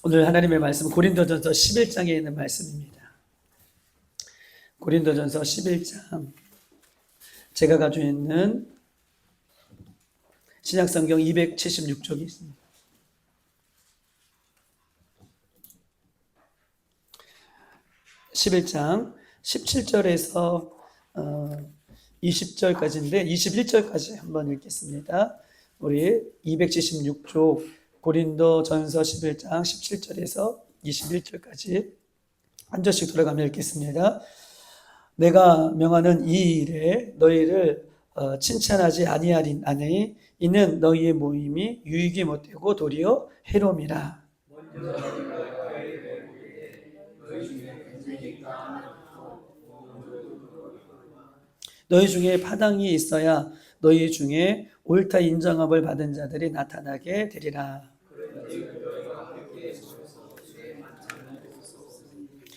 오늘 하나님의 말씀은 고린도전서 11장에 있는 말씀입니다. 고린도전서 11장, 제가 가지고 있는 신약성경 276쪽이 있습니다. (11장) 17절에서 20절까지인데 21절까지 한번 읽겠습니다. 우리 276쪽 고린도전서 11장 17절에서 21절까지 한 절씩 돌아가며 읽겠습니다. 내가 명하는 이 일에 너희를 칭찬하지 아니하니 이는 너희의 모임이 유익이 못되고 도리어 해로움이라. 너희 중에 파당이 있어야 너희 중에 옳다 인정함을 받은 자들이 나타나게 되리라.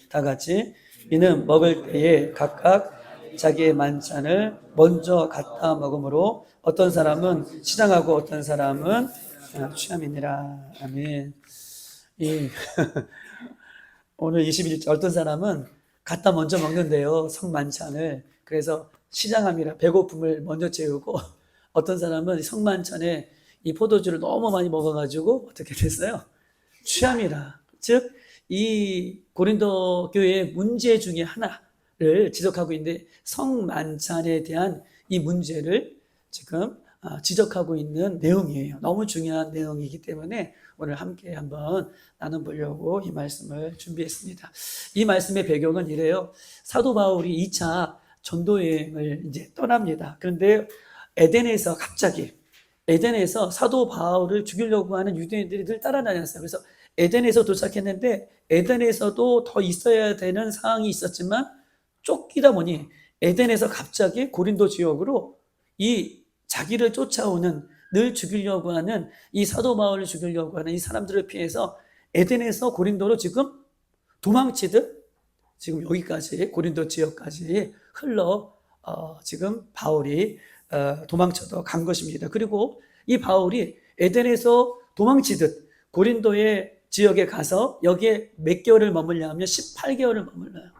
다 같이 이는 먹을 때에 각각 자기의 만찬을 먼저 갖다 먹으므로 어떤 사람은 시장하고 어떤 사람은 취함이니라. 아멘. 오늘 21절 어떤 사람은 갖다 먼저 먹는데요, 성만찬을. 그래서 시장함이라 배고픔을 먼저 채우고, 어떤 사람은 성만찬에 이 포도주를 너무 많이 먹어가지고 어떻게 됐어요? 취함이라. 즉 이 고린도 교회의 문제 중에 하나를 지적하고 있는데, 성만찬에 대한 이 문제를 지금 지적하고 있는 내용이에요. 너무 중요한 내용이기 때문에 오늘 함께 한번 나눠보려고 이 말씀을 준비했습니다. 이 말씀의 배경은 이래요. 사도 바울이 2차 전도여행을 이제 떠납니다. 그런데 에덴에서 갑자기 사도 바울을 죽이려고 하는 유대인들이 늘 따라다녔어요. 그래서 에덴에서 도착했는데 에덴에서도 더 있어야 되는 상황이 있었지만 쫓기다 보니 에덴에서 갑자기 고린도 지역으로 이 자기를 쫓아오는, 늘 죽이려고 하는 이 사도 바울을 죽이려고 하는 이 사람들을 피해서 에덴에서 고린도로 지금 도망치듯 지금 여기까지 고린도 지역까지 흘러 지금 바울이 도망쳐도 간 것입니다. 그리고 이 바울이 에덴에서 도망치듯 고린도의 지역에 가서 여기에 몇 개월을 머물냐 하면 18개월을 머물러요.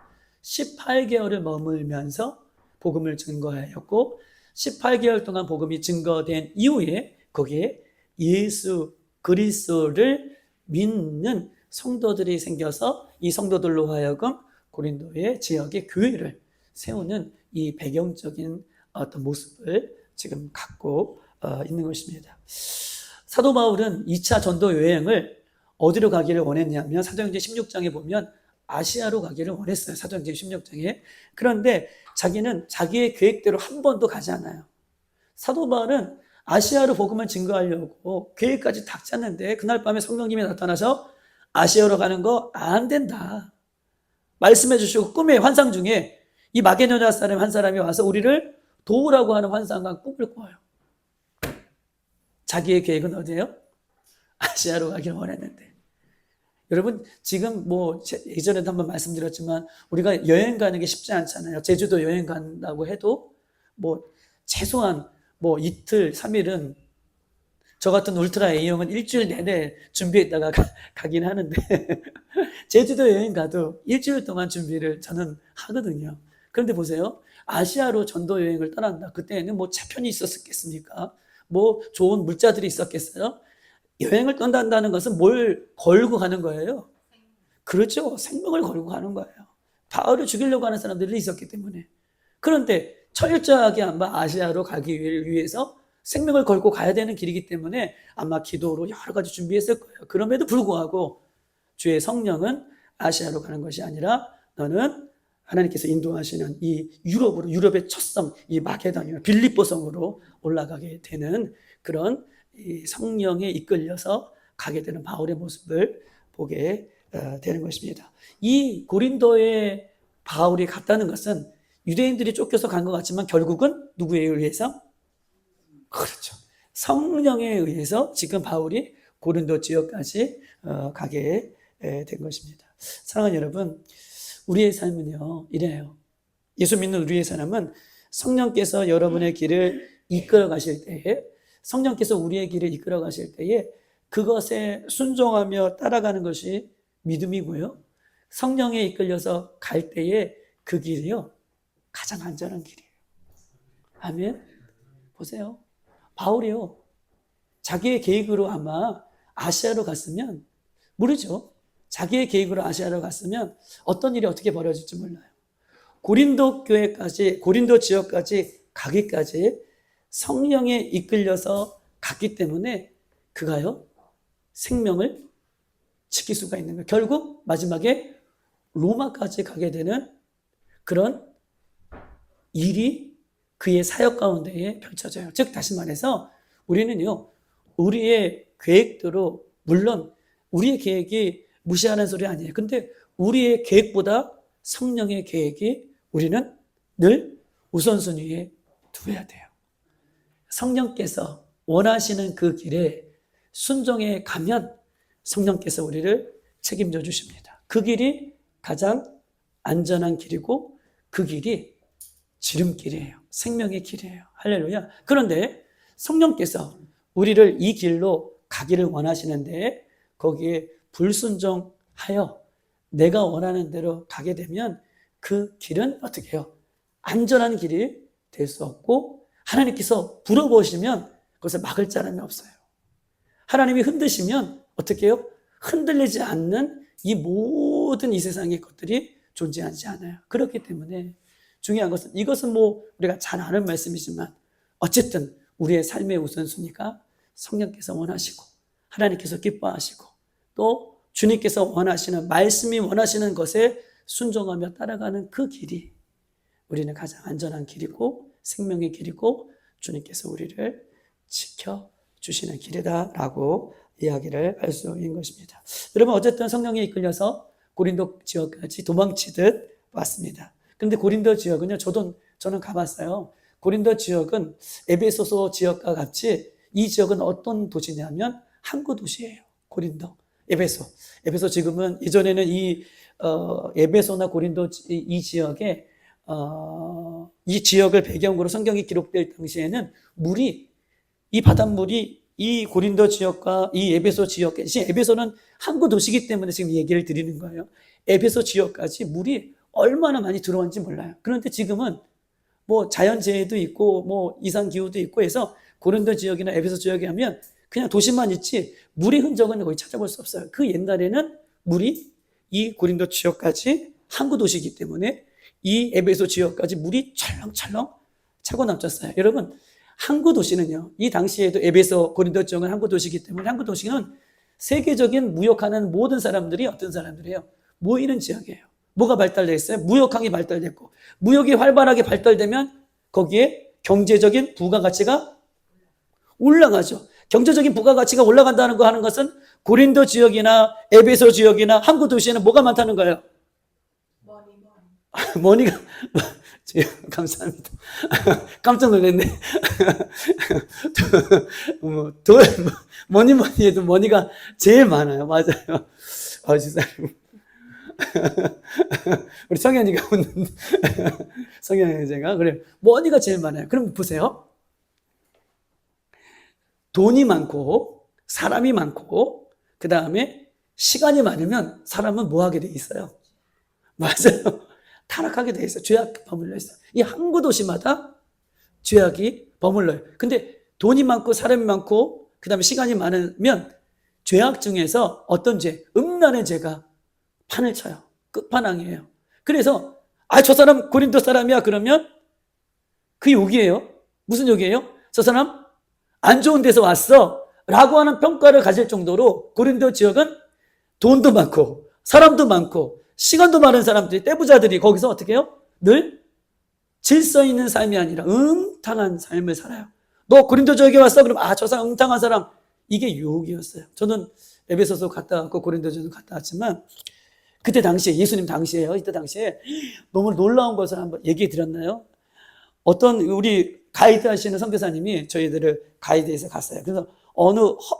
18개월을 머물면서 복음을 증거하였고, 18개월 동안 복음이 증거된 이후에 거기에 예수 그리스도를 믿는 성도들이 생겨서 이 성도들로 하여금 고린도의 지역의 교회를 세우는 이 배경적인 어떤 모습을 지금 갖고 있는 것입니다. 사도 바울은 2차 전도 여행을 어디로 가기를 원했냐면 사도행전 16장에 보면 아시아로 가기를 원했어요. 사도행전 16장에. 그런데 자기는 자기의 계획대로 한 번도 가지 않아요. 사도 바울은 아시아로 복음을 증거하려고 계획까지 다 짰는데 그날 밤에 성령님이 나타나서 아시아로 가는 거 안 된다 말씀해 주시고, 꿈의 환상 중에 이 마게도냐 사람 한 사람이 와서 우리를 도우라고 하는 환상과 꿈을 꿔요. 자기의 계획은 어디예요? 아시아로 가기를 원했는데. 여러분, 지금 예전에도 한번 말씀드렸지만 우리가 여행 가는 게 쉽지 않잖아요. 제주도 여행 간다고 해도 최소한 이틀, 3일은, 저 같은 울트라 A형은 일주일 내내 준비했다가 가긴 하는데 제주도 여행 가도 일주일 동안 준비를 저는 하거든요. 그런데 보세요. 아시아로 전도 여행을 떠난다. 그때는 차편이 있었겠습니까? 좋은 물자들이 있었겠어요? 여행을 떠난다는 것은 뭘 걸고 가는 거예요? 그렇죠. 생명을 걸고 가는 거예요. 바울을 죽이려고 하는 사람들이 있었기 때문에. 그런데 철저하게 아마 아시아로 가기 위해서 생명을 걸고 가야 되는 길이기 때문에 아마 기도로 여러 가지 준비했을 거예요. 그럼에도 불구하고 주의 성령은 아시아로 가는 것이 아니라 너는 하나님께서 인도하시는 이 유럽의 첫 섬, 이 마게도냐, 빌립보 성으로 올라가게 되는 그런 이 성령에 이끌려서 가게 되는 바울의 모습을 보게 되는 것입니다. 이 고린도에 바울이 갔다는 것은 유대인들이 쫓겨서 간 것 같지만 결국은 누구에 의해서? 그렇죠. 성령에 의해서 지금 바울이 고린도 지역까지 가게 된 것입니다. 사랑하는 여러분, 우리의 삶은요, 이래요. 예수 믿는 우리의 삶은 성령께서 여러분의 길을 이끌어 가실 때에, 성령께서 우리의 길을 이끌어 가실 때에 그것에 순종하며 따라가는 것이 믿음이고요. 성령에 이끌려서 갈 때에 그 길이요, 가장 안전한 길이에요. 아멘. 보세요. 바울이요, 자기의 계획으로 아마 아시아로 갔으면, 모르죠. 자기의 계획으로 아시아로 갔으면 어떤 일이 어떻게 벌어질지 몰라요. 고린도 교회까지, 고린도 지역까지 가기까지 성령에 이끌려서 갔기 때문에 그가요, 생명을 지킬 수가 있는 거예요. 결국 마지막에 로마까지 가게 되는 그런 일이 그의 사역 가운데에 펼쳐져요. 즉 다시 말해서 우리는요, 우리의 계획대로, 물론 우리의 계획이 무시하는 소리 아니에요. 근데 우리의 계획보다 성령의 계획이 우리는 늘 우선순위에 두어야 돼요. 성령께서 원하시는 그 길에 순종해 가면 성령께서 우리를 책임져 주십니다. 그 길이 가장 안전한 길이고 그 길이 지름길이에요. 생명의 길이에요. 할렐루야. 그런데 성령께서 우리를 이 길로 가기를 원하시는데 거기에 불순종하여 내가 원하는 대로 가게 되면 그 길은 어떻게 해요? 안전한 길이 될 수 없고 하나님께서 불어보시면 그것을 막을 자람이 없어요. 하나님이 흔드시면 어떻게 해요? 흔들리지 않는 이 모든 이 세상의 것들이 존재하지 않아요. 그렇기 때문에 중요한 것은, 이것은 뭐 우리가 잘 아는 말씀이지만 어쨌든 우리의 삶의 우선순위가 성령께서 원하시고 하나님께서 기뻐하시고 또 주님께서 원하시는, 말씀이 원하시는 것에 순종하며 따라가는 그 길이 우리는 가장 안전한 길이고 생명의 길이고 주님께서 우리를 지켜주시는 길이다라고 이야기를 할 수 있는 것입니다. 여러분, 어쨌든 성령에 이끌려서 고린도 지역까지 도망치듯 왔습니다. 그런데 고린도 지역은요, 저는 가봤어요. 고린도 지역은 에베소서 지역과 같이 이 지역은 어떤 도시냐면 항구 도시예요. 고린도, 에베소 지금은, 예전에는 이 에베소나 고린도 이 지역에 이 지역을 배경으로 성경이 기록될 당시에는 이 바닷물이 이 고린도 지역과 이 에베소 지역에, 에베소는 항구 도시이기 때문에 지금 얘기를 드리는 거예요. 에베소 지역까지 물이 얼마나 많이 들어왔는지 몰라요. 그런데 지금은 뭐 자연재해도 있고 뭐 이상기후도 있고 해서 고린도 지역이나 에베소 지역에 하면 그냥 도시만 있지 물의 흔적은 거의 찾아볼 수 없어요. 그 옛날에는 물이 이 고린도 지역까지 항구 도시이기 때문에 이 에베소 지역까지 물이 철렁철렁 차고 넘쳤어요. 여러분, 항구 도시는요, 이 당시에도 에베소, 고린도 지역은 항구 도시이기 때문에 항구 도시는 세계적인 무역하는 모든 사람들이 어떤 사람들이에요? 모이는 지역이에요. 뭐가 발달되어 있어요? 무역항이 발달됐고, 무역이 활발하게 발달되면 거기에 경제적인 부가가치가 올라가죠. 경제적인 부가가치가 올라간다는 거 하는 것은 고린도 지역이나 에베소 지역이나 항구 도시에는 뭐가 많다는 거예요? 머니가 감사합니다. 깜짝 놀랐네. 뭐니 해도 머니가 제일 많아요. 맞아요. 진짜. 우리 성현이가 웃는, 성현이 제가 그래, 머니가 제일 많아요. 그럼 보세요. 돈이 많고 사람이 많고 그 다음에 시간이 많으면 사람은 뭐 하게 돼 있어요? 맞아요. 타락하게 돼 있어요. 죄악 버물려 있어요. 이 항구 도시마다 죄악이 버물러요. 근데 돈이 많고 사람이 많고 그 다음에 시간이 많으면 죄악 중에서 어떤 죄? 음란의 죄가 판을 쳐요. 끝판왕이에요. 그래서 저 사람 고린도 사람이야 그러면 그 욕이에요. 무슨 욕이에요? 저 사람 안 좋은 데서 왔어 라고 하는 평가를 가질 정도로 고린도 지역은 돈도 많고 사람도 많고 시간도 많은 사람들이, 떼부자들이 거기서 어떻게 해요? 늘 질서 있는 삶이 아니라 음탕한 삶을 살아요. 너 고린도 지역에 왔어? 그럼 저 사람 음탕한 사람. 이게 유혹이었어요. 저는 에베소서 갔다 왔고 고린도전도 갔다 왔지만 그때 당시에, 예수님 당시에요. 이때 당시에 너무 놀라운 것을 한번 얘기해 드렸나요? 어떤 우리 가이드 하시는 선교사님이 저희들을 가이드해서 갔어요. 그래서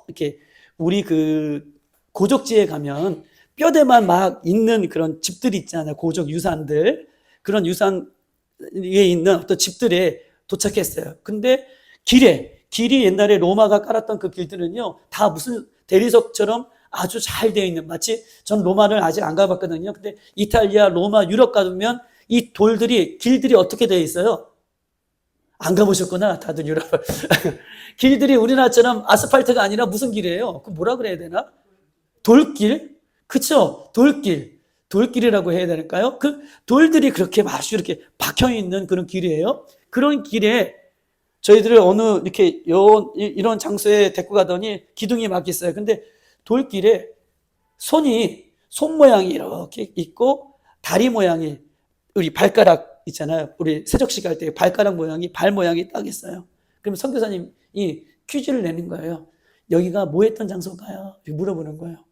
이렇게 우리 그 고족지에 가면 뼈대만 막 있는 그런 집들이 있잖아요. 고족 유산들. 그런 유산 위에 있는 어떤 집들에 도착했어요. 근데 길이 옛날에 로마가 깔았던 그 길들은요, 대리석처럼 아주 잘 되어 있는, 마치 전 로마를 아직 안 가봤거든요. 근데 이탈리아, 로마, 유럽 가면 이 돌들이, 길들이 어떻게 되어 있어요? 안 가보셨구나, 다들 유럽. 길들이 우리나라처럼 아스팔트가 아니라 무슨 길이에요? 그 뭐라 그래야 되나? 돌길? 그쵸? 돌길. 돌길이라고 해야 될까요? 그 돌들이 그렇게 아주 이렇게 박혀 있는 그런 길이에요. 그런 길에 저희들을 어느 이렇게 이런 장소에 데리고 가더니 기둥이 막 있어요. 근데 돌길에 손 모양이 이렇게 있고 다리 모양이, 우리 발가락 있잖아요. 우리 세족식 할 때 발가락 모양이, 발 모양이 딱 있어요. 그러면 선교사님이 퀴즈를 내는 거예요. 여기가 뭐 했던 장소인가요? 물어보는 거예요.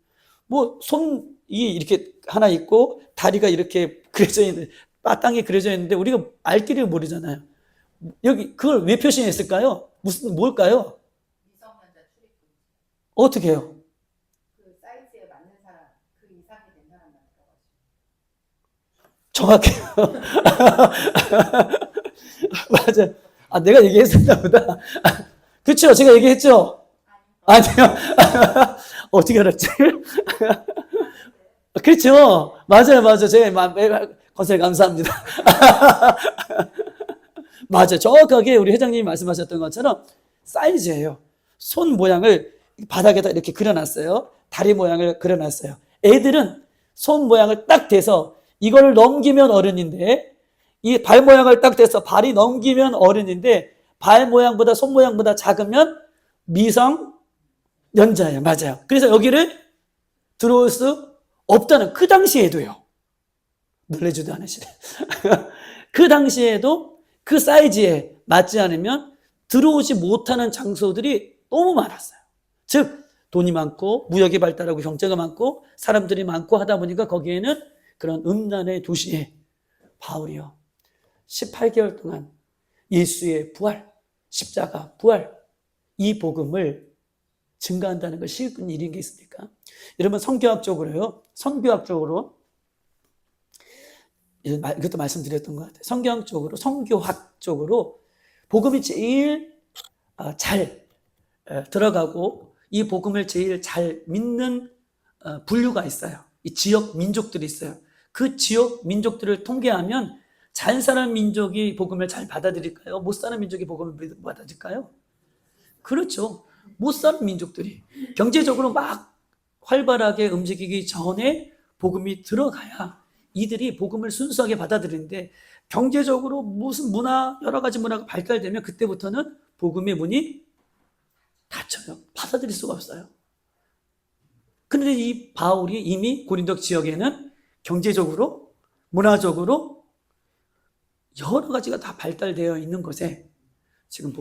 뭐 손이 이렇게 하나 있고 다리가 이렇게 그려져 있는, 마땅히 그려져 있는데 우리가 알 길을 모르잖아요. 여기 그걸 왜 표시했을까요? 뭘까요? 미성년자 출입금. 어떻게 해요? 그 사이즈에 맞는 사람, 그 이상이 된 사람만 들어가시고. 정확해요. 맞아. 아, 내가 얘기했었나 보다. 그렇죠? 제가 얘기했죠? 아니요. 어떻게 알았지? 그렇죠. 맞아요. 제가 건설 감사합니다. 맞아요. 정확하게 우리 회장님이 말씀하셨던 것처럼 사이즈예요. 손 모양을 바닥에다 이렇게 그려놨어요. 다리 모양을 그려놨어요. 애들은 손 모양을 딱 대서 이걸 넘기면 어른인데, 이 발 모양을 딱 대서 발이 넘기면 어른인데, 발 모양보다 손 모양보다 작으면 미성년자예요. 맞아요. 그래서 여기를 들어올 수 없다는, 그 당시에도요. 놀래지도 않으시네. 그 당시에도 그 사이즈에 맞지 않으면 들어오지 못하는 장소들이 너무 많았어요. 즉 돈이 많고 무역이 발달하고 경제가 많고 사람들이 많고 하다 보니까 거기에는 그런 음란의 도시에 바울이요 18개월 동안 예수의 부활, 십자가 부활, 이 복음을 증가한다는 걸 쉬운 일인 게 있습니까? 여러분 성경학적으로요, 이것도 말씀드렸던 것 같아요. 성교학적으로 복음이 제일 잘 들어가고 이 복음을 제일 잘 믿는 분류가 있어요. 이 지역 민족들이 있어요. 그 지역 민족들을 통계하면 잘 사는 민족이 복음을 잘 받아들일까요? 못 사는 민족이 복음을 받아들일까요? 그렇죠. 못 사는 민족들이 경제적으로 막 활발하게 움직이기 전에 복음이 들어가야 이들이 복음을 순수하게 받아들이는데, 경제적으로 무슨 문화, 여러 가지 문화가 발달되면 그때부터는 복음의 문이 닫혀요. 받아들일 수가 없어요. 그런데 이 바울이 이미 고린도 지역에는 경제적으로, 문화적으로 여러 가지가 다 발달되어 있는 곳에 지금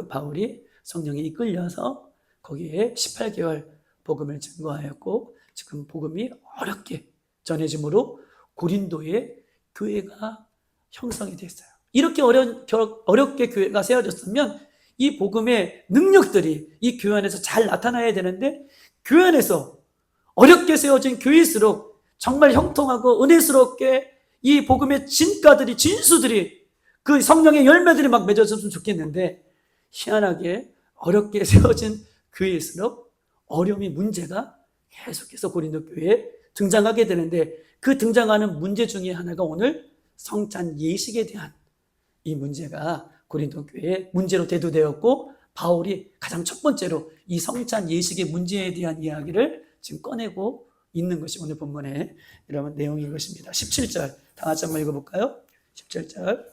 바울이 성령에 이끌려서 거기에 18개월 복음을 증거하였고, 지금 복음이 어렵게 전해짐으로 고린도에 교회가 형성이 됐어요. 이렇게 어렵게 교회가 세워졌으면 이 복음의 능력들이 이 교회 안에서 잘 나타나야 되는데, 교회 안에서 어렵게 세워진 교회일수록 정말 형통하고 은혜스럽게 이 복음의 진수들이 그 성령의 열매들이 막 맺어졌으면 좋겠는데, 희한하게 어렵게 세워진 교회일수록 어려움이, 문제가 계속해서 고린도 교회에 등장하게 되는데, 그 등장하는 문제 중에 하나가 오늘 성찬 예식에 대한 이 문제가 고린도 교회의 문제로 대두되었고, 바울이 가장 첫 번째로 이 성찬 예식의 문제에 대한 이야기를 지금 꺼내고 있는 것이 오늘 본문의 이런 내용인 것입니다. 17절 다 같이 한번 읽어볼까요? 17절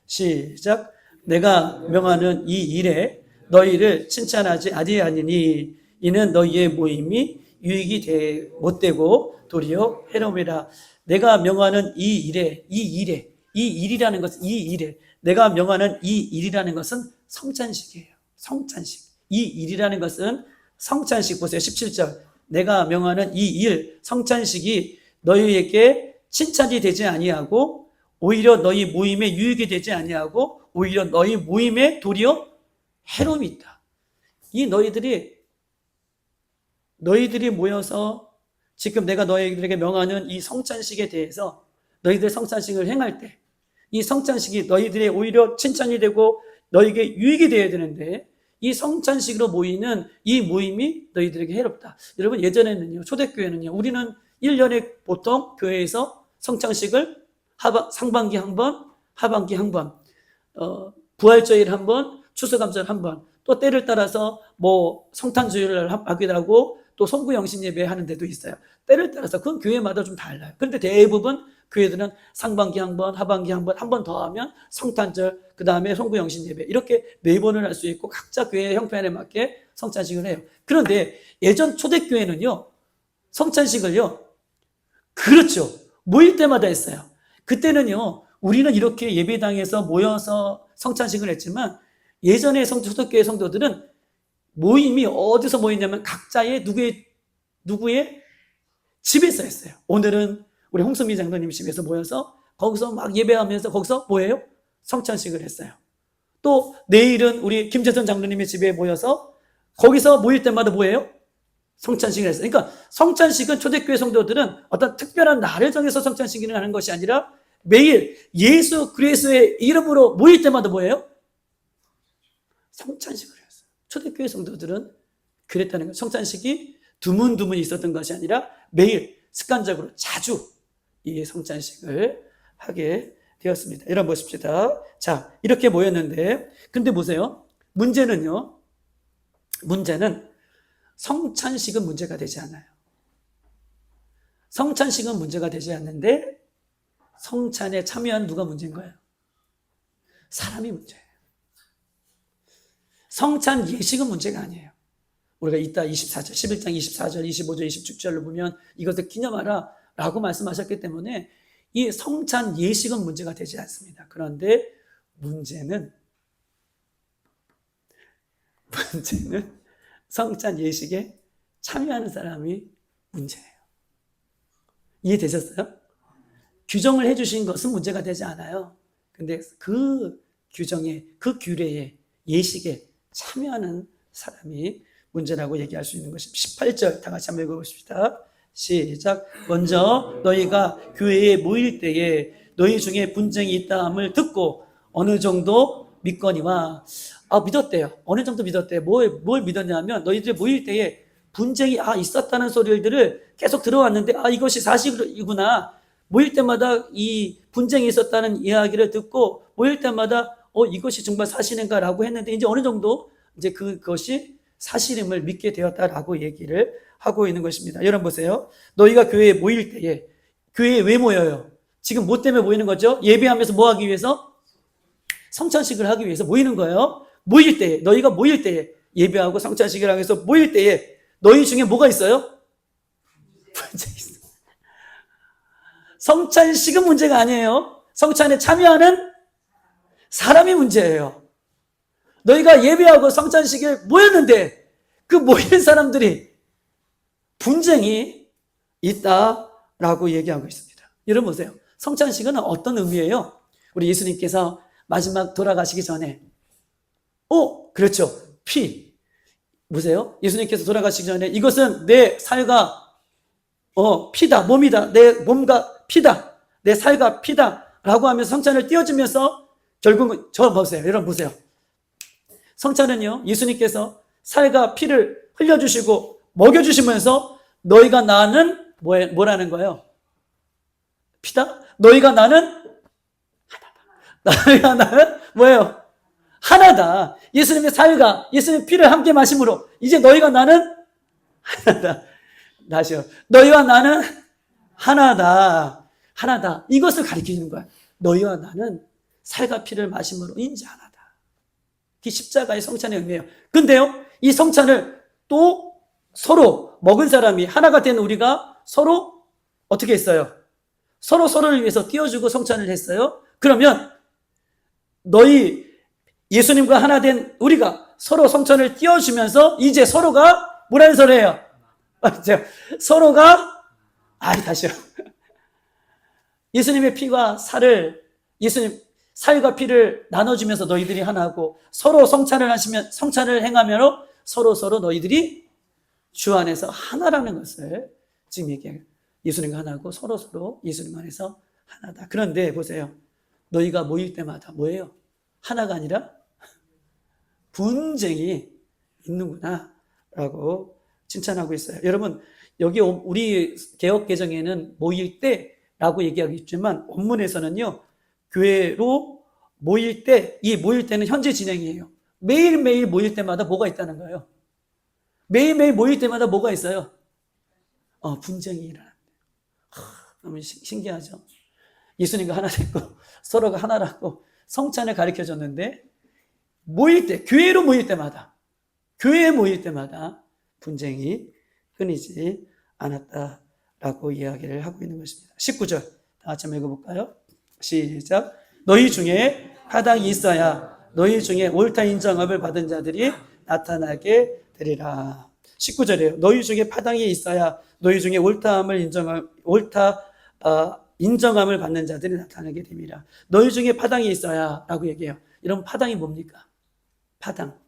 시작. 내가 명하는 이 일에 너희를 칭찬하지 아니하니니 이는 너희의 모임이 유익이 못되고 도리어 해로움이라. 내가 명하는 이 일이라는 것은 내가 명하는 이 일이라는 것은 성찬식이에요. 성찬식. 이 일이라는 것은 성찬식. 보세요. 17절. 내가 명하는 이 일, 성찬식이 너희에게 칭찬이 되지 아니하고 오히려 너희 모임에 유익이 되지 아니하고 오히려 너희 모임에 도리어 해로움이 있다. 이 너희들이 모여서 지금 내가 너희들에게 명하는 이 성찬식에 대해서 너희들 성찬식을 행할 때 이 성찬식이 너희들의 오히려 칭찬이 되고 너희에게 유익이 되어야 되는데, 이 성찬식으로 모이는 이 모임이 너희들에게 해롭다. 여러분, 예전에는요, 초대교회는요, 우리는 1년에 보통 교회에서 성찬식을 상반기 한 번, 하반기 한 번, 부활주일 한 번, 추수감사절 한 번, 또 때를 따라서 뭐 성탄주일을 하기도 하고 또 송구영신 예배 하는 데도 있어요. 때를 따라서 그건 교회마다 좀 달라요. 그런데 대부분 교회들은 상반기 한 번, 하반기 한 번, 한 번 더 하면 성탄절, 그 다음에 송구영신 예배 이렇게 4번을 할 수 있고 각자 교회의 형편에 맞게 성찬식을 해요. 그런데 예전 초대교회는요, 성찬식을요, 그렇죠, 모일 때마다 했어요. 그때는요, 우리는 이렇게 예배당에서 모여서 성찬식을 했지만 예전에 초대교회 성도들은 모임이 어디서 모였냐면 각자의 누구의 집에서 했어요. 오늘은 우리 홍수미 장로님 집에서 모여서 거기서 막 예배하면서 거기서 뭐예요? 성찬식을 했어요. 또 내일은 우리 김재선 장로님의 집에 모여서 거기서 모일 때마다 뭐예요? 성찬식을 했어요. 그러니까 성찬식은 초대교회 성도들은 어떤 특별한 날을 정해서 성찬식을 하는 것이 아니라 매일 예수 그리스도의 이름으로 모일 때마다 뭐예요? 성찬식을 했어요. 초대교회 성도들은 그랬다는 거예요. 성찬식이 드문드문 있었던 것이 아니라 매일 습관적으로 자주 이 성찬식을 하게 되었습니다. 여러분 보십시다. 자, 이렇게 모였는데, 근데 보세요. 문제는 성찬식은 문제가 되지 않아요. 성찬식은 문제가 되지 않는데 성찬에 참여한 누가 문제인 거예요? 사람이 문제예요. 성찬 예식은 문제가 아니에요. 우리가 이따 24절, 11장 24절, 25절, 26절로 보면 이것을 기념하라 라고 말씀하셨기 때문에 이 성찬 예식은 문제가 되지 않습니다. 그런데 문제는 성찬 예식에 참여하는 사람이 문제예요. 이해되셨어요? 규정을 해주신 것은 문제가 되지 않아요. 근데 그 규정에, 그 규례에, 예식에 참여하는 사람이 문제라고 얘기할 수 있는 것입니다. 18절 다 같이 한번 읽어보십시다. 시작. 먼저 너희가 교회에 모일 때에 너희 중에 분쟁이 있다함을 듣고 어느 정도 믿거니와, 믿었대요. 어느 정도 믿었대요. 뭘 믿었냐면 너희들이 모일 때에 분쟁이 있었다는 소리들을 계속 들어왔는데 이것이 사실이구나. 모일 때마다 이 분쟁이 있었다는 이야기를 듣고 모일 때마다 이것이 정말 사실인가라고 했는데 이제 어느 정도 이제 그것이 사실임을 믿게 되었다라고 얘기를 하고 있는 것입니다. 여러분 보세요. 너희가 교회에 모일 때에, 교회에 왜 모여요? 지금 뭐 때문에 모이는 거죠? 예배하면서 뭐 하기 위해서? 성찬식을 하기 위해서 모이는 거예요. 모일 때에, 너희가 모일 때에, 예배하고 성찬식을 하기 위해서 모일 때에 너희 중에 뭐가 있어요? 문제가 있어요. 성찬식은 문제가 아니에요. 성찬에 참여하는 사람이 문제예요. 너희가 예배하고 성찬식에 모였는데 그 모인 사람들이 분쟁이 있다라고 얘기하고 있습니다. 여러분 보세요. 성찬식은 어떤 의미예요? 우리 예수님께서 마지막 돌아가시기 전에 그렇죠. 피. 보세요. 예수님께서 돌아가시기 전에 이것은 내 살과 피다. 몸이다. 내 몸과 피다. 내 살과 피다. 라고 하면서 성찬을 띄워주면서 결국은 보세요. 여러분 보세요. 성찬은요, 예수님께서 살과 피를 흘려주시고 먹여주시면서 너희가 나는 뭐라는 거예요? 피다? 너희가 나는 하나다. 너희가 나는 뭐예요? 하나다. 예수님의 살과 예수님의 피를 함께 마심으로 이제 너희가 나는 하나다. 다시요. 너희와 나는 하나다. 하나다. 이것을 가리키는 거야. 너희와 나는 살과 피를 마심으로 인자 하나다. 이 십자가의 성찬의 의미예요. 근데요, 이 성찬을 또 서로 먹은 사람이 하나가 된 우리가 서로 어떻게 했어요? 서로 서로를 위해서 띄워주고 성찬을 했어요. 그러면 너희 예수님과 하나 된 우리가 서로 성찬을 띄워주면서 이제 서로가 뭐라는 소리예요? 서로가 다시요. 예수님의 피와 살을 살과 피를 나눠주면서 너희들이 하나고 서로 성찬을 행하며 서로 너희들이 주 안에서 하나라는 것을 지금 얘기해요. 예수님과 하나고 서로 예수님 안에서 하나다. 그런데 보세요. 너희가 모일 때마다 뭐예요? 하나가 아니라 분쟁이 있는구나 라고 칭찬하고 있어요. 여러분, 여기 우리 개역 개정에는 모일 때라고 얘기하고 있지만 원문에서는요, 교회로 모일 때, 이 모일 때는 현재 진행이에요. 매일매일 모일 때마다 뭐가 있다는 거예요. 매일매일 모일 때마다 뭐가 있어요? 분쟁이 일어난대요. 너무 신기하죠. 예수님과 하나 됐고 서로가 하나라고 성찬을 가르쳐줬는데, 모일 때, 교회로 모일 때마다, 교회에 모일 때마다 분쟁이 끊이지 않았다라고 이야기를 하고 있는 것입니다. 19절 다 같이 한번 읽어볼까요? 시작. 너희 중에 파당이 있어야 너희 중에 옳다 인정함을 받은 자들이 나타나게 되리라. 19절이에요. 너희 중에 파당이 있어야 너희 중에 인정함을 받는 자들이 나타나게 됩니다. 너희 중에 파당이 있어야 라고 얘기해요. 이런 파당이 뭡니까? 파당.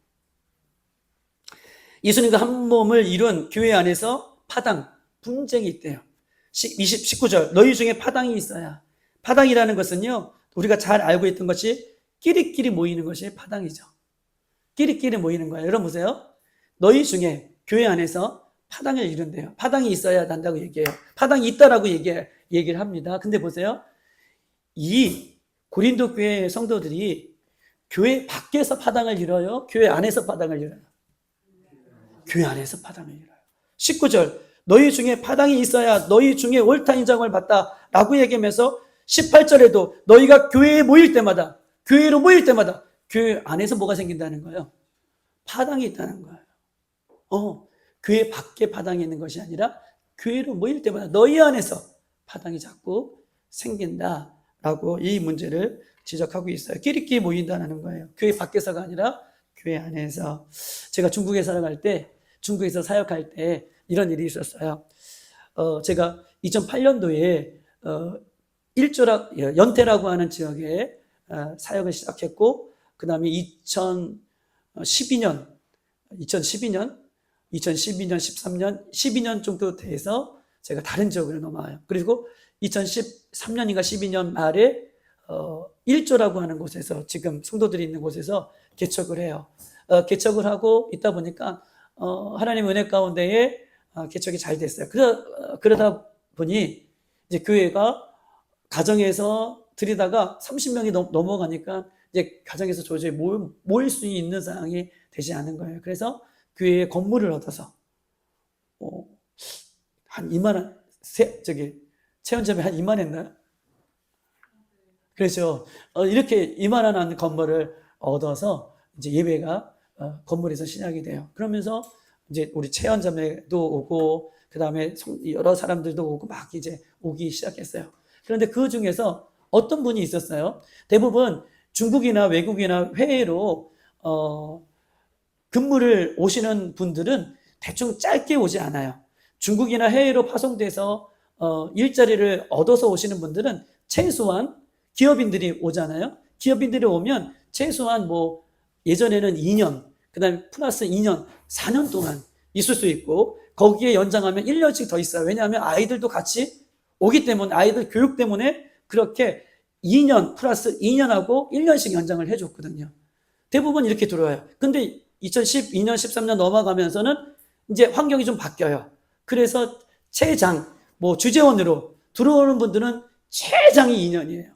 예수님과 한 몸을 이룬 교회 안에서 파당, 분쟁이 있대요. 19절, 너희 중에 파당이 있어야. 파당이라는 것은요, 우리가 잘 알고 있던 것이 끼리끼리 모이는 것이 파당이죠. 끼리끼리 모이는 거예요. 여러분 보세요. 너희 중에 교회 안에서 파당을 이룬대요. 파당이 있어야 한다고 얘기해요. 파당이 있다라고 얘기를 합니다. 근데 보세요. 이 고린도 교회 성도들이 교회 밖에서 파당을 이뤄요? 교회 안에서 파당을 이뤄요? 교회 안에서 파당을 이뤄요. 19절, 너희 중에 파당이 있어야 너희 중에 옳다 인정을 받다라고 얘기하면서 18절에도 너희가 교회에 모일 때마다, 교회로 모일 때마다 교회 안에서 뭐가 생긴다는 거예요? 파당이 있다는 거예요. 교회 밖에 파당이 있는 것이 아니라 교회로 모일 때마다 너희 안에서 파당이 자꾸 생긴다라고 이 문제를 지적하고 있어요. 끼리끼리 모인다는 거예요. 교회 밖에서가 아니라 교회 안에서. 제가 중국에 살아갈 때, 중국에서 사역할 때 이런 일이 있었어요. 제가 2008년도에 연태라고 하는 지역에 사역을 시작했고, 그 다음에 2012년, 13년, 12년 정도 돼서 제가 다른 지역으로 넘어와요. 그리고 2013년인가 12년 말에 1조라고 하는 곳에서, 지금 성도들이 있는 곳에서 개척을 해요. 개척을 하고 있다 보니까 하나님의 은혜 가운데에 개척이 잘 됐어요. 그러다 보니 이제 교회가 가정에서 들이다가 30명이 넘어가니까 이제 가정에서 도저히 모일 수 있는 상황이 되지 않은 거예요. 그래서 교회에 건물을 얻어서 한 2만 체원점에 한 2만 했나요? 그렇죠. 이렇게 이만한 건물을 얻어서 이제 예배가 건물에서 시작이 돼요. 그러면서 이제 우리 체원점에도 오고, 그 다음에 여러 사람들도 오고 막 이제 오기 시작했어요. 그런데 그 중에서 어떤 분이 있었어요. 대부분 중국이나 외국이나 해외로 근무를 오시는 분들은 대충 짧게 오지 않아요. 중국이나 해외로 파송돼서 일자리를 얻어서 오시는 분들은 최소한, 기업인들이 오잖아요. 기업인들이 오면 최소한 예전에는 2년, 그 다음에 플러스 2년, 4년 동안 있을 수 있고, 거기에 연장하면 1년씩 더 있어요. 왜냐하면 아이들도 같이 오기 때문에, 아이들 교육 때문에 그렇게 2년 플러스 2년하고 1년씩 연장을 해줬거든요. 대부분 이렇게 들어와요. 근데 2012년, 13년 넘어가면서는 이제 환경이 좀 바뀌어요. 그래서 최장, 주재원으로 들어오는 분들은 최장이 2년이에요.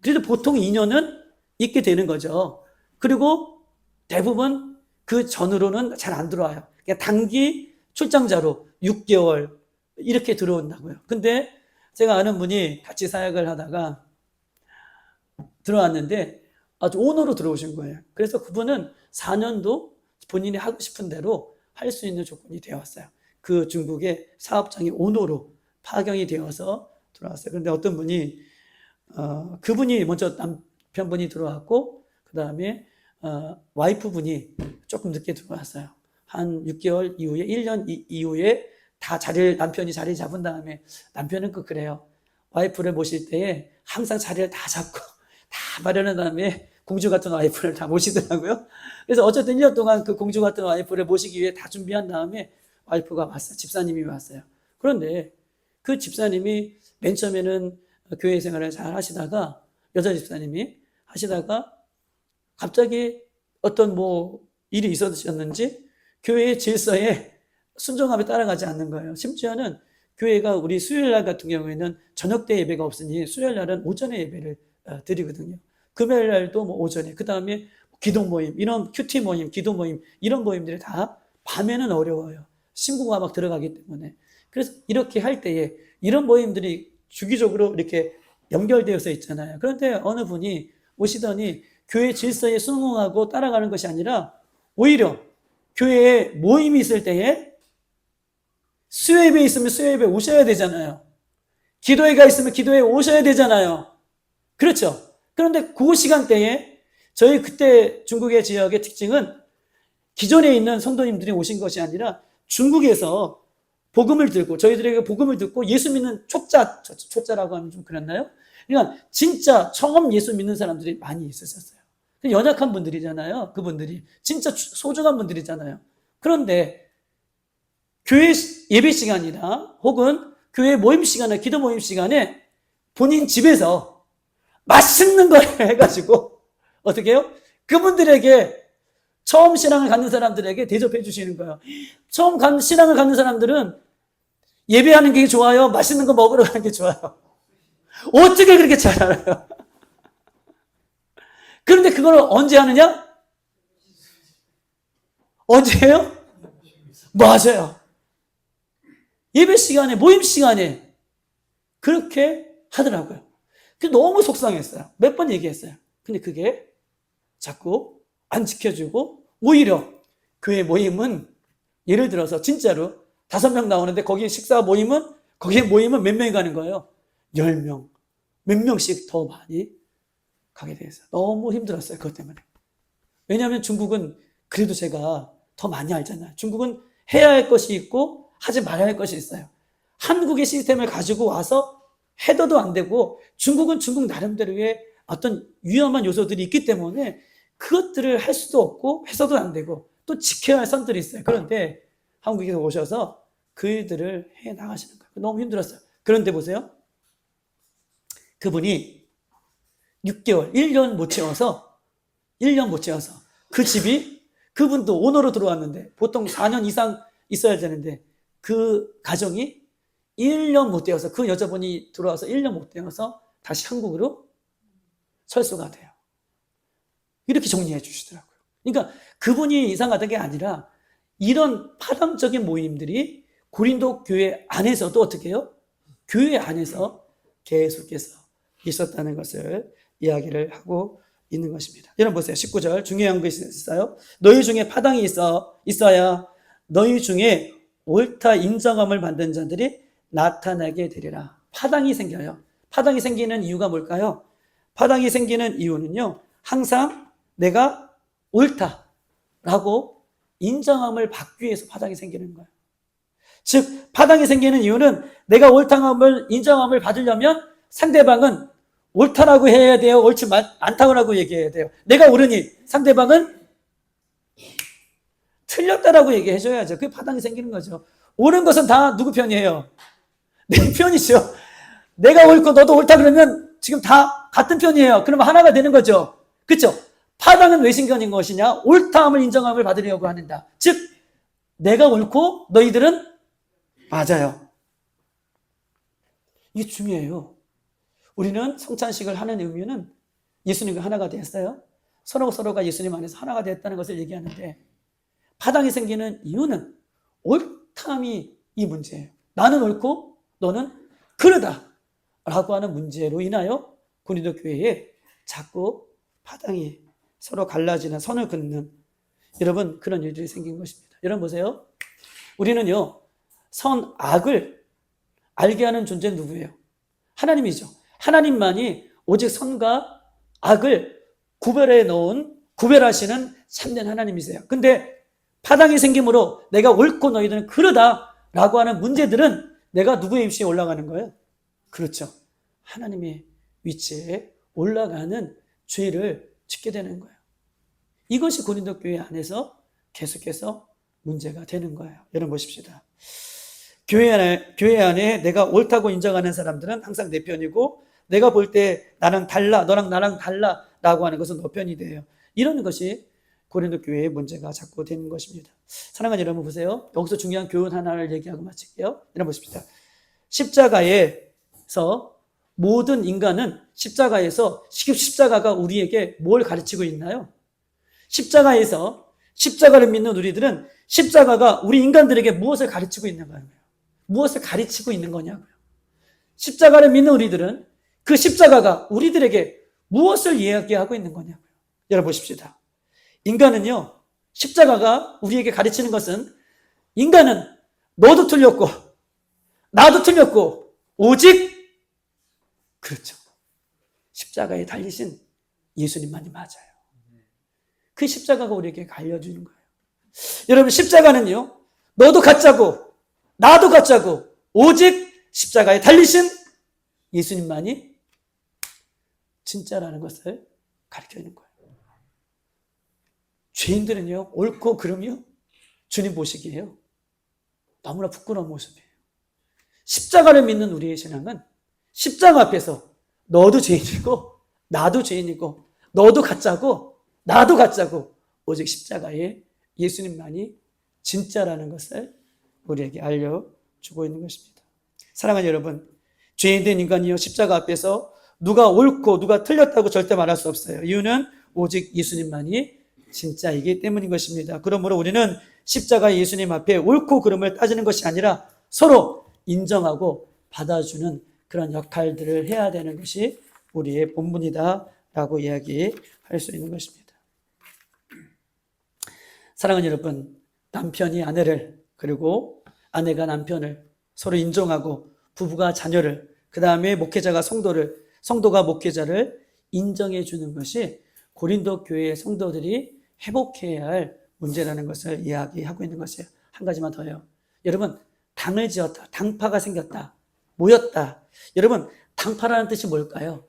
그래도 보통 2년은 있게 되는 거죠. 그리고 대부분 그 전으로는 잘 안 들어와요. 그냥 단기 출장자로 6개월 이렇게 들어온다고요. 근데 제가 아는 분이 같이 사역을 하다가 들어왔는데 아주 오너로 들어오신 거예요. 그래서 그분은 4년도 본인이 하고 싶은 대로 할 수 있는 조건이 되었어요. 그 중국의 사업장의 오너로 파견이 되어서 들어왔어요. 그런데 어떤 분이 그분이 먼저 남편분이 들어왔고, 그 다음에 와이프분이 조금 늦게 들어왔어요. 한 6개월 이후에, 1년 이후에 다 남편이 자리 잡은 다음에, 남편은 그래요. 와이프를 모실 때에 항상 자리를 다 잡고 다 마련한 다음에 공주 같은 와이프를 다 모시더라고요. 그래서 어쨌든 1년 동안 그 공주 같은 와이프를 모시기 위해 다 준비한 다음에 와이프가 왔어요. 집사님이 왔어요. 그런데 그 집사님이 맨 처음에는 교회 생활을 잘 하시다가, 여자 집사님이 하시다가 갑자기 어떤 일이 있었는지 교회의 질서에 순종하며 따라가지 않는 거예요. 심지어는 교회가 우리 수요일날 같은 경우에는 저녁때 예배가 없으니 수요일날은 오전에 예배를 드리거든요. 금요일날도 뭐 오전에, 그 다음에 기도 모임, 이런 큐티 모임, 기도 모임, 이런 모임들이 다 밤에는 어려워요. 신부가 막 들어가기 때문에. 그래서 이렇게 할 때에 이런 모임들이 주기적으로 이렇게 연결되어서 있잖아요. 그런데 어느 분이 오시더니 교회 질서에 순응하고 따라가는 것이 아니라 오히려 교회에 모임이 있을 때에 수요예배 있으면 수요예배 오셔야 되잖아요. 기도회가 있으면 기도회에 오셔야 되잖아요. 그렇죠? 그런데 그 시간대에 저희 그때 중국의 지역의 특징은 기존에 있는 성도님들이 오신 것이 아니라 중국에서 복음을 듣고 저희들에게 복음을 듣고 예수 믿는 초짜라고 하면 좀 그렇나요? 그러니까 진짜 처음 예수 믿는 사람들이 많이 있으셨어요. 연약한 분들이잖아요. 그분들이 진짜 소중한 분들이잖아요. 그런데 교회 예배 시간이나 혹은 교회 모임 시간이나 기도 모임 시간에 본인 집에서 맛있는 걸 해가지고 어떻게 해요? 그분들에게 처음 신앙을 갖는 사람들에게 대접해 주시는 거예요. 처음 신앙을 갖는 사람들은 예배하는 게 좋아요? 맛있는 거 먹으러 가는 게 좋아요? 어떻게 그렇게 잘 알아요? 그런데 그걸 언제 하느냐? 언제 해요? 맞아요. 예배 시간에, 모임 시간에 그렇게 하더라고요. 그게 너무 속상했어요. 몇 번 얘기했어요. 근데 그게 자꾸 안 지켜주고 오히려 교회 모임은 예를 들어서 진짜로 5명 나오는데 거기 식사 모임은 거기에 모임은 몇 명이 가는 거예요? 10명. 몇 명씩 더 많이 가게 돼서 너무 힘들었어요. 그것 때문에. 왜냐하면 중국은 그래도 제가 더 많이 알잖아요. 중국은 해야 할 것이 있고 하지 말아야 할 것이 있어요. 한국의 시스템을 가지고 와서 해도 안 되고 중국은 중국 나름대로의 어떤 위험한 요소들이 있기 때문에 그것들을 할 수도 없고 해서도 안 되고 또 지켜야 할 선들이 있어요. 그런데 한국에 오셔서 그 일들을 해 나가시는 거예요. 너무 힘들었어요. 그런데 보세요. 그분이 6개월, 1년 못 채워서 그 집이 그분도 오너로 들어왔는데 보통 4년 이상 있어야 되는데 그 가정이 1년 못 되어서 그 여자분이 들어와서 1년 못 되어서 다시 한국으로 철수가 돼요. 이렇게 정리해 주시더라고요. 그러니까 그분이 이상하던 게 아니라 이런 파당적인 모임들이 고린도 교회 안에서도 어떻게 해요? 교회 안에서 계속해서 있었다는 것을 이야기를 하고 있는 것입니다. 여러분 보세요. 19절 중요한 것이 있어요. 너희 중에 파당이 있어야 너희 중에 옳다 인정함을 받는 자들이 나타나게 되리라. 파당이 생겨요. 파당이 생기는 이유가 뭘까요? 파당이 생기는 이유는요. 항상 내가 옳다라고 인정함을 받기 위해서 파당이 생기는 거예요. 즉 파당이 생기는 이유는 내가 옳다함을 인정함을 받으려면 상대방은 옳다라고 해야 돼요? 옳지 않다고 얘기해야 돼요? 내가 옳으니 상대방은 틀렸다라고 얘기해 줘야죠. 그게 파당이 생기는 거죠. 옳은 것은 다 누구 편이에요? 내 편이죠. 내가 옳고 너도 옳다 그러면 지금 다 같은 편이에요. 그러면 하나가 되는 거죠. 그렇죠? 파당은 왜 생겨난 것이냐? 옳다함을 인정함을 받으려고 하는다. 즉 내가 옳고 너희들은 맞아요. 이게 중요해요. 우리는 성찬식을 하는 의미는 예수님과 하나가 됐어요. 서로가 예수님 안에서 하나가 됐다는 것을 얘기하는데 파당이 생기는 이유는 옳다함이 이 문제예요. 나는 옳고 너는 그러다 라고 하는 문제로 인하여 고린도 교회에 자꾸 파당이 서로 갈라지는 선을 긋는 여러분 그런 일들이 생긴 것입니다. 여러분 보세요. 우리는요 선악을 알게 하는 존재는 누구예요? 하나님이죠. 하나님만이 오직 선과 악을 구별하시는 참된 하나님이세요. 근데 파당이 생김으로 내가 옳고 너희들은 그러다 라고 하는 문제들은 내가 누구의 위치에 올라가는 거예요? 그렇죠. 하나님의 위치에 올라가는 죄를 짓게 되는 거예요. 이것이 고린도 교회 안에서 계속해서 문제가 되는 거예요. 여러분 보십시다. 교회 안에 내가 옳다고 인정하는 사람들은 항상 내 편이고 내가 볼 때 나는 달라, 너랑 나랑 달라 라고 하는 것은 너 편이 돼요. 이런 것이 고린도 교회의 문제가 자꾸 되는 것입니다. 사랑하는 여러분 보세요. 여기서 중요한 교훈 하나를 얘기하고 마칠게요. 여러분 보십시다. 십자가에서 모든 인간은 십자가에서 십자가가 우리에게 뭘 가르치고 있나요? 십자가에서 십자가를 믿는 우리들은 십자가가 우리 인간들에게 무엇을 가르치고 있는 거예요? 무엇을 가르치고 있는 거냐고요. 십자가를 믿는 우리들은 그 십자가가 우리들에게 무엇을 이야기하고 있는 거냐고요. 여러분 보십시다. 인간은요, 십자가가 우리에게 가르치는 것은 인간은 너도 틀렸고 나도 틀렸고 오직 그렇죠. 십자가에 달리신 예수님만이 맞아요. 그 십자가가 우리에게 알려주는 거예요. 여러분 십자가는요, 너도 가짜고 나도 가짜고 오직 십자가에 달리신 예수님만이 진짜라는 것을 가르쳐주는 거예요. 죄인들은요, 옳고 그름이요, 주님 보시기에요, 너무나 부끄러운 모습이에요. 십자가를 믿는 우리의 신앙은 십자가 앞에서 너도 죄인이고 나도 죄인이고 너도 가짜고 나도 가짜고 오직 십자가에 예수님만이 진짜라는 것을 우리에게 알려주고 있는 것입니다. 사랑하는 여러분, 죄인된 인간이요, 십자가 앞에서 누가 옳고 누가 틀렸다고 절대 말할 수 없어요. 이유는 오직 예수님만이 진짜이기 때문인 것입니다. 그러므로 우리는 십자가 예수님 앞에 옳고 그름을 따지는 것이 아니라 서로 인정하고 받아주는 그런 역할들을 해야 되는 것이 우리의 본분이다라고 이야기할 수 있는 것입니다. 사랑하는 여러분, 남편이 아내를, 그리고 아내가 남편을 서로 인정하고 부부가 자녀를, 그 다음에 목회자가 성도를, 성도가 목회자를 인정해 주는 것이 고린도 교회의 성도들이 회복해야 할 문제라는 것을 이야기하고 있는 것이에요. 한 가지만 더요. 여러분, 당을 지었다, 당파가 생겼다, 모였다. 여러분, 당파라는 뜻이 뭘까요?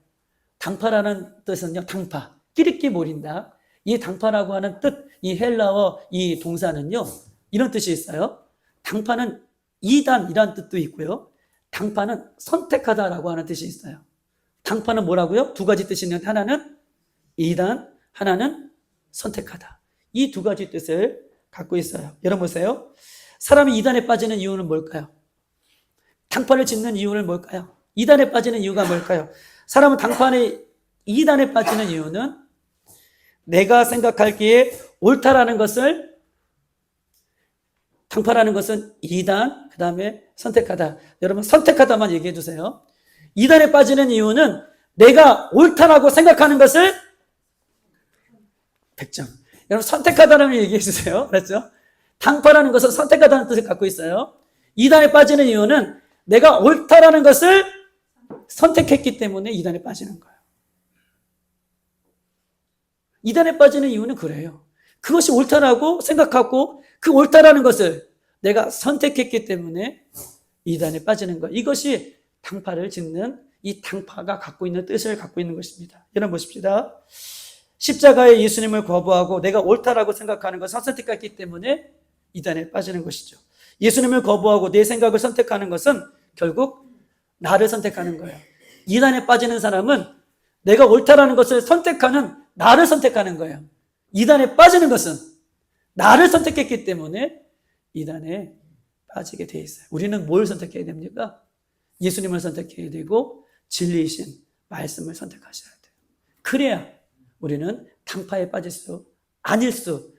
당파라는 뜻은요, 당파, 끼리끼 모인다. 이 당파라고 하는 뜻, 이 헬라어 이 동사는요, 이런 뜻이 있어요. 당파는 이단이란 뜻도 있고요, 당파는 선택하다라고 하는 뜻이 있어요. 당파는 뭐라고요? 두 가지 뜻이 있는데, 하나는 이단, 하나는 선택하다. 이 두 가지 뜻을 갖고 있어요. 여러분 보세요. 사람이 이단에 빠지는 이유는 뭘까요? 당파를 짓는 이유는 뭘까요? 이단에 빠지는 이유가 뭘까요? 사람은 당파에 이단에 빠지는 이유는 내가 생각하기에 옳다라는 것을, 당파라는 것은 이단, 그 다음에 선택하다. 여러분 선택하다만 얘기해 주세요. 이단에 빠지는 이유는 내가 옳다라고 생각하는 것을 100점. 여러분 선택하다라는 얘기해 주세요. 그렇죠? 당파라는 것은 선택하다는 뜻을 갖고 있어요. 이단에 빠지는 이유는 내가 옳다라는 것을 선택했기 때문에 이단에 빠지는 거예요. 이단에 빠지는 이유는 그래요. 그것이 옳다라고 생각하고 그 옳다라는 것을 내가 선택했기 때문에 이단에 빠지는 것. 이것이 당파를 짓는, 이 당파가 갖고 있는 뜻을 갖고 있는 것입니다. 여러분 보십시다. 십자가에 예수님을 거부하고 내가 옳다라고 생각하는 것을 선택했기 때문에 이단에 빠지는 것이죠. 예수님을 거부하고 내 생각을 선택하는 것은 결국 나를 선택하는 거예요. 이단에 빠지는 사람은 내가 옳다라는 것을 선택하는 나를 선택하는 거예요. 이단에 빠지는 것은 나를 선택했기 때문에 이단에 빠지게 돼 있어요. 우리는 뭘 선택해야 됩니까? 예수님을 선택해야 되고 진리이신 말씀을 선택하셔야 돼요. 그래야 우리는 당파에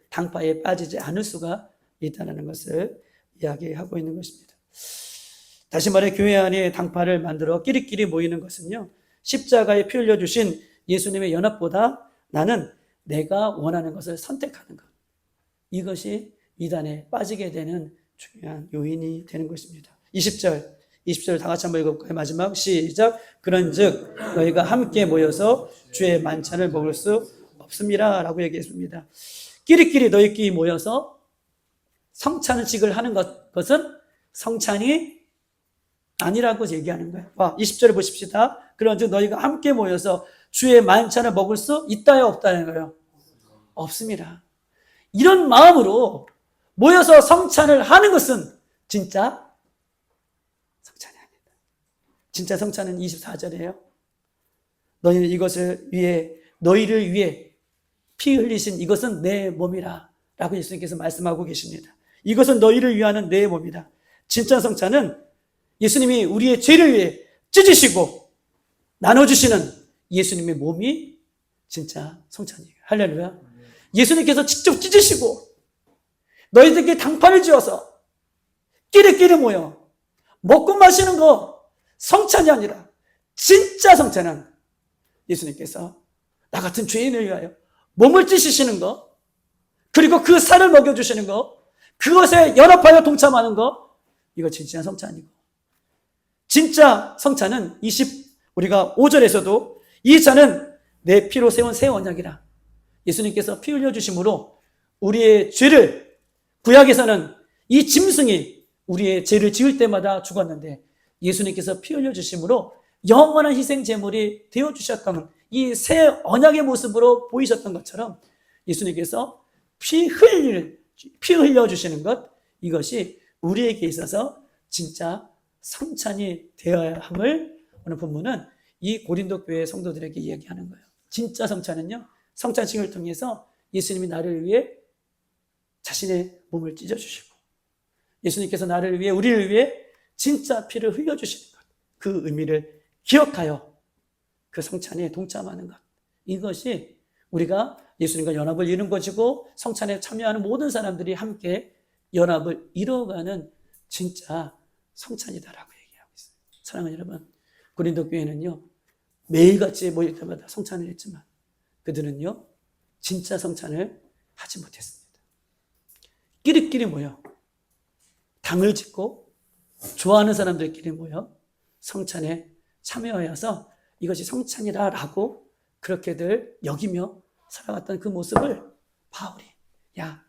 당파에 빠지지 않을 수가 있다는 것을 이야기하고 있는 것입니다. 다시 말해 교회 안에 당파를 만들어 끼리끼리 모이는 것은요, 십자가에 피 흘려주신 예수님의 연합보다 나는 내가 원하는 것을 선택하는 것, 이것이 이단에 빠지게 되는 중요한 요인이 되는 것입니다. 20절 다 같이 한번 읽어볼까요? 마지막 시작. 그런즉 너희가 함께 모여서 주의 만찬을 먹을 수 없습니다 라고 얘기했습니다. 끼리끼리 너희끼리 모여서 성찬식을 하는 것은 성찬이 아니라고 얘기하는 거예요. 20절을 보십시다. 그런즉 너희가 함께 모여서 주의 만찬을 먹을 수 있다요 없다는 거예요? 없습니다. 이런 마음으로 모여서 성찬을 하는 것은 진짜 성찬이 아니다. 진짜 성찬은 24절이에요. 너희는 이것을 위해, 너희를 위해 피 흘리신 이것은 내 몸이라 라고 예수님께서 말씀하고 계십니다. 이것은 너희를 위하는 내 몸이다. 진짜 성찬은 예수님이 우리의 죄를 위해 찢으시고 나눠주시는 예수님의 몸이 진짜 성찬이에요. 할렐루야. 예수님께서 직접 찢으시고 너희들에게 당판을 지어서 끼리끼리 모여 먹고 마시는 거 성찬이 아니라 진짜 성찬은 예수님께서 나 같은 죄인을 위하여 몸을 찢으시는 거, 그리고 그 살을 먹여주시는 거, 그것에 연합하여 동참하는 거, 이거 진짜 성찬이고, 진짜 성찬은 우리가 5절에서도 이 잔은 내 피로 세운 새 언약이라. 예수님께서 피 흘려주심으로 우리의 죄를, 구약에서는 이 짐승이 우리의 죄를 지을 때마다 죽었는데 예수님께서 피 흘려주심으로 영원한 희생 제물이 되어주셨던 이 새 언약의 모습으로 보이셨던 것처럼 예수님께서 피 흘려주시는 것, 이것이 우리에게 있어서 진짜 성찬이 되어야 함을 오늘 본문은 이 고린도 교회 성도들에게 이야기하는 거예요. 진짜 성찬은요, 성찬식을 통해서 예수님이 나를 위해 자신의 몸을 찢어주시고 예수님께서 나를 위해, 우리를 위해 진짜 피를 흘려주시는 것, 그 의미를 기억하여 그 성찬에 동참하는 것, 이것이 우리가 예수님과 연합을 이룬 것이고 성찬에 참여하는 모든 사람들이 함께 연합을 이뤄가는 진짜 성찬이다라고 얘기하고 있어요. 사랑하는 여러분, 고린도 교회는요 매일같이 모일 때마다 성찬을 했지만 그들은요 진짜 성찬을 하지 못했습니다. 끼리끼리 모여 당을 짓고 좋아하는 사람들끼리 모여 성찬에 참여하여서 이것이 성찬이라고 그렇게들 여기며 살아갔던 그 모습을 바울이, 야,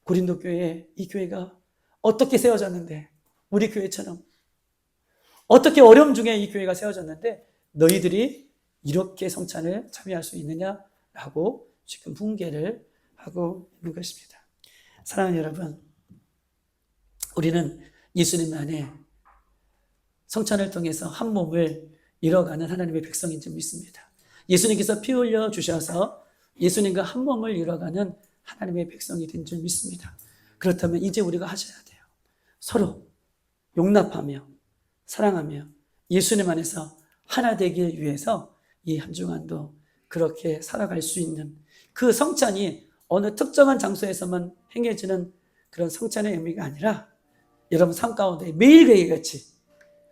고린도 교회, 이 교회가 어떻게 세워졌는데, 우리 교회처럼 어떻게 어려움 중에 이 교회가 세워졌는데 너희들이 이렇게 성찬을 참여할 수 있느냐라고 지금 분개를 하고 있는 것입니다. 사랑하는 여러분, 우리는 예수님 안에 성찬을 통해서 한 몸을 이뤄가는 하나님의 백성인 줄 믿습니다. 예수님께서 피 흘려 주셔서 예수님과 한 몸을 이뤄가는 하나님의 백성이 된 줄 믿습니다. 그렇다면 이제 우리가 하셔야 돼요. 서로 용납하며 사랑하며 예수님 안에서 하나 되길 위해서 이 한 주간도 그렇게 살아갈 수 있는 그 성찬이 어느 특정한 장소에서만 행해지는 그런 성찬의 의미가 아니라 여러분 삶 가운데 매일같이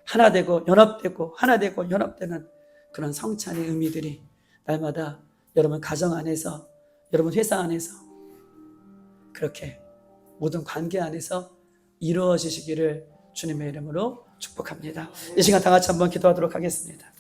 하나 되고 연합되고 하나 되고 연합되는 그런 성찬의 의미들이 날마다 여러분 가정 안에서, 여러분 회사 안에서, 그렇게 모든 관계 안에서 이루어지시기를 주님의 이름으로 축복합니다. 이 시간 다 같이 한번 기도하도록 하겠습니다.